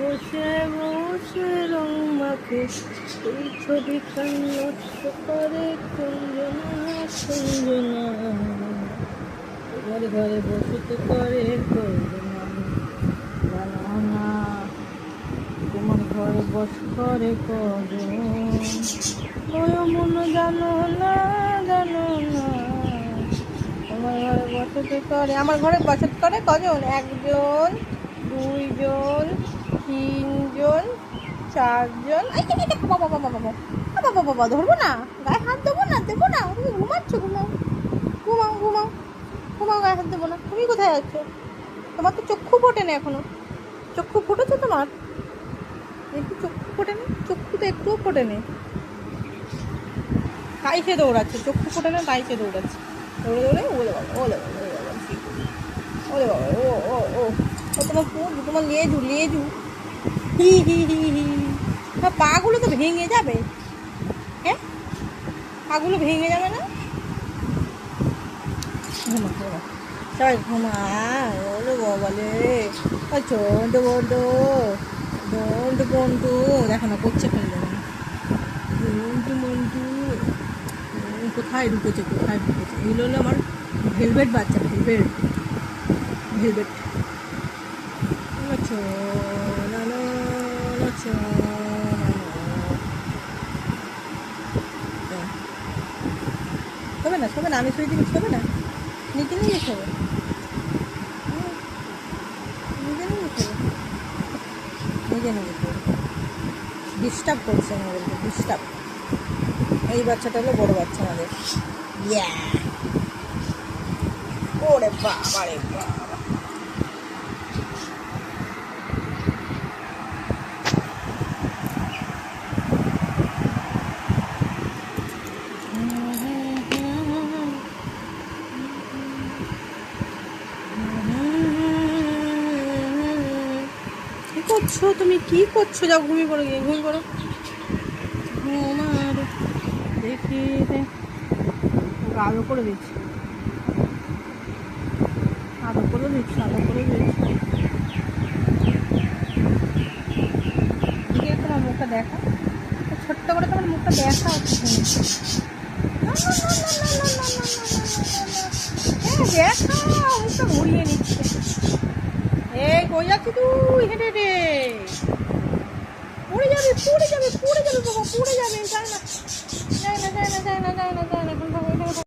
বসে বসে রং মাখে এই ছবিখান নষ্ট করে কুঞ্জনা কুঞ্জনা। ঘরে ঘরে বসতে করে কুঞ্জনা জানো না, তোমার ঘরে বস করে কজন মন জানো না, জানো না। আমার ঘরে বসতে করে, আমার ঘরে বসত করে কজন? একজন, দুইজন, তিনজন, চারজন। বাবা বাবা বাবা বাবা বাবা, ধরবো না, গায়ে হাত দেবো না, দেবো না। তুমি ঘুমাচ্ছ, ঘুমাও ঘুমাও ঘুমাও ঘুমাও, গায়ে হাত দেবো না। তুমি কোথায় যাচ্ছ? তোমার তো চক্ষু ফোটেনি এখনো। চক্ষু ফুটেছে তোমার? একটু চক্ষু ফোটেনি, চক্ষু তো একটুও ফোটেনি। তাই সে দৌড়াচ্ছে, চক্ষু ফোটে না তাই সে দৌড়াচ্ছে। দৌড়ে দৌড়ে ওলে বাবা, ওলে বাবা, ওলে বাবা, ওলে বাবা, ও ও ও ও তোমার তোমার লেজু লেজু, হি হি হি হি। পাগুলো তো ভেঙে যাবে। হ্যাঁ, পাগুলো ভেঙে যাবে না? ঘুমা ঘুমা, সবাই ঘুমা। ওলে বাবা লে, চন্ডু বন্ডু, বন্ডু বন্ডু, দেখো না করছে ফেলে দেবে। মন্টু মন্টু কোথায় ঢুকেছে, কোথায় ঢুকেছে? এগুলো হলো আমার ভেলভেট বাচ্চা, ভেলভেট ভেলভেট। আচ্ছা না না, আচ্ছা শোবে না, শোবে না, আমি শুয়ে দিকে শোবে না, নিজে নিজে শোবে, নিজে নিজে শোবে, নিজে নিজে শোবে। ডিস্টার্ব করছে আমাদেরকে, ডিস্টার্ব। এই বাচ্চাটা হলো বড় বাচ্চা আমাদের। ইয়া, ওরে বাবা রে বাবা। কি করছো তুমি? কি করছো? যাও ঘুমিয়ে পড়ো, গিয়ে ঘুমিয়ে পড়ো। ঘুমার দেখি আলো করে দিচ্ছি, আলো করে দিচ্ছি, আলো করে দিচ্ছি। দেখি তোমার মুখটা দেখা, ছোট্ট করে তোমার মুখটা দেখা। দেখা, মুখটা ঘুরিয়ে নিচ্ছে। এই কই যাচ্ছি তুই হেঁটে হেঁটে? পড়ে যাবে, পড়ে যাবে, পড়ে যাবে বাবা, পড়ে যাবে। যায় না, যায় না, যায় না, যায় না, যায় না, যায় না।